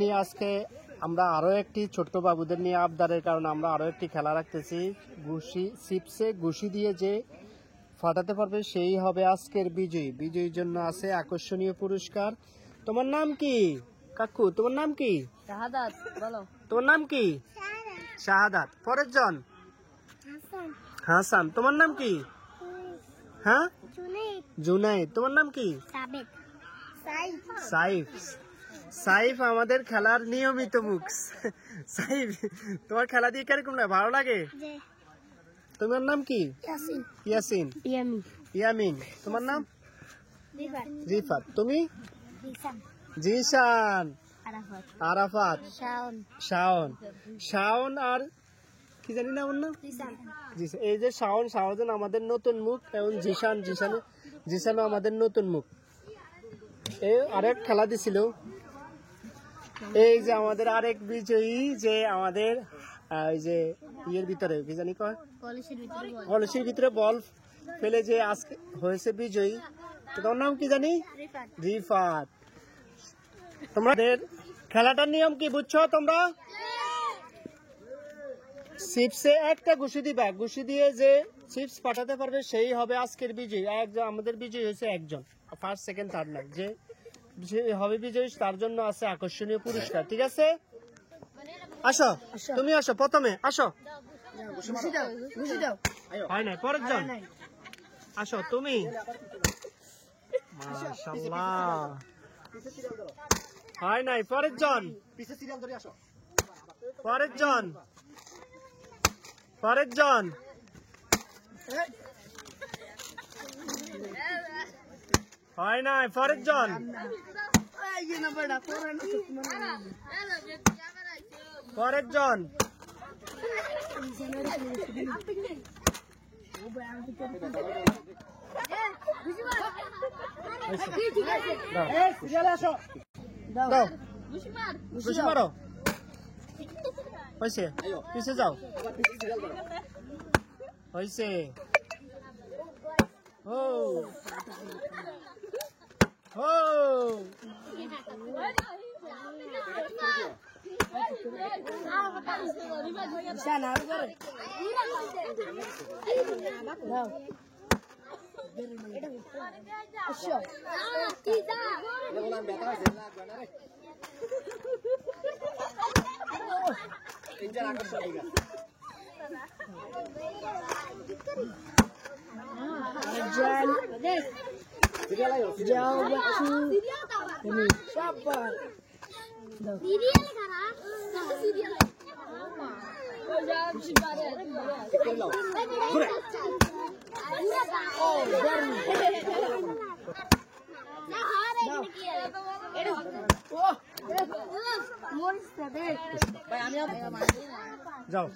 নিয়ে আজকে আমরা আরো একটি ছোট্ট বাবুদের নিয়ে আবদারের কারণে আমরা আরো একটি খেলা রাখতেছি। ঘুষি চিপসে ঘুষি দিয়ে যে ফাটাতে পারবে সেই হবে আজকের বিজয়ী। বিজয়ীর জন্য আছে আকর্ষণীয় পুরস্কার। তোমার নাম কি কাকু? তোমার নাম কি? শাহাদাত। বলো তোমার নাম কি? শাহাদাত। পরের জন হাসান। তোমার নাম কি? হ্যাঁ জুনাইদ। তোমার নাম কি? সাইফ। সাইফ আমাদের খেলার নিয়মিত মুখ। সাইফ, তোমার খেলা দিয়ে কিরকম লাগে? ভালো লাগে? তোমার নাম কি? ইয়াসিন। ইয়ামিন। তোমার নাম? রিফাত। তুমি? জিশান। আরাফাত। শাওন। শাওন আর কি জানি না আমার নাম? এই যে শাওন আমাদের নতুন মুখ, এবং জিশানও আমাদের নতুন মুখ। এই আরেক খেলা দিছিল। এই যে আমাদের আরেক বিজয়ী, যে আমাদের এই যে ইয়ের ভিতরে কি জানি কয়, কলসির ভিতরে বল ফেলে যে আজকে হয়েছে বিজয়ী। তোমার নাম কি জানি? রিফাত। তোমাদের খেলাটার নিয়ম কি বুঝছো তোমরা? চিপসে একটা ঘুষি দিবা, ঘুষি দিয়ে যে চিপস পাঠাতে পারবে সেই হবে আজকের বিজয়ী। আমাদের বিজয়ী হয়েছে একজন, ফার্স্ট সেকেন্ড থার্ড না, যে হবে বিজয়ী তার জন্য আছে আকর্ষণীয় পুরস্কার। ঠিক আছে, আসো তুমি আসো, প্রথমে আসো। হয় নাই, পরের জন আসো তুমি। মাশাআল্লাহ, হয় নাই, পরের জন। পরের জন হয় নাই, পরের জন। পরের জন। ঘুষি মারো। হয়েছে, পিছে যাও। হয়েছে। ও ও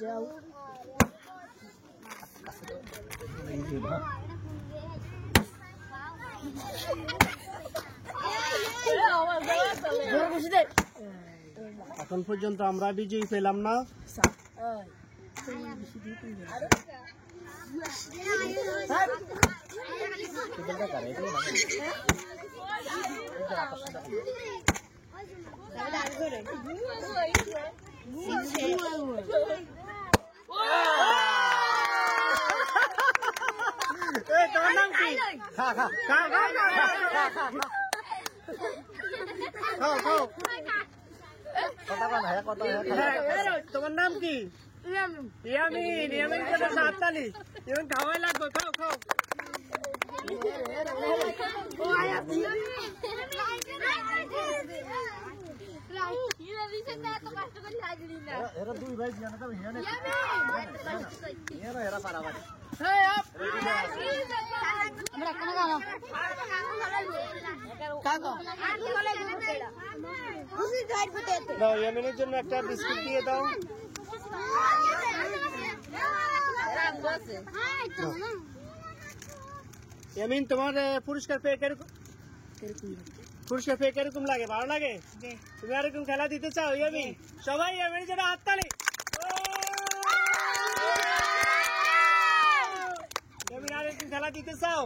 যাও। এখন পর্যন্ত আমরা বিজয়ী পেলাম না। তোমার নাম কি? তোমার নাম কি? ইয়ামিন। ইয়ামিন হাততালি, ইয়ামিন খাওয়াই লাগবে। খাও খাও। ইয়ামিনের জন্য একটা বিস্কুট দিয়ে দাও। ইয়ামিন, তোমার পুরস্কার পেয়ে কিরকম লাগে? ভালো লাগে? তুমি আরেকম খেলা দিতে চাও? ইয়ামিন, সবাই ইয়ামিনের জন্য হাততালি। ইয়ামিন আরেকম খেলা দিতে চাও?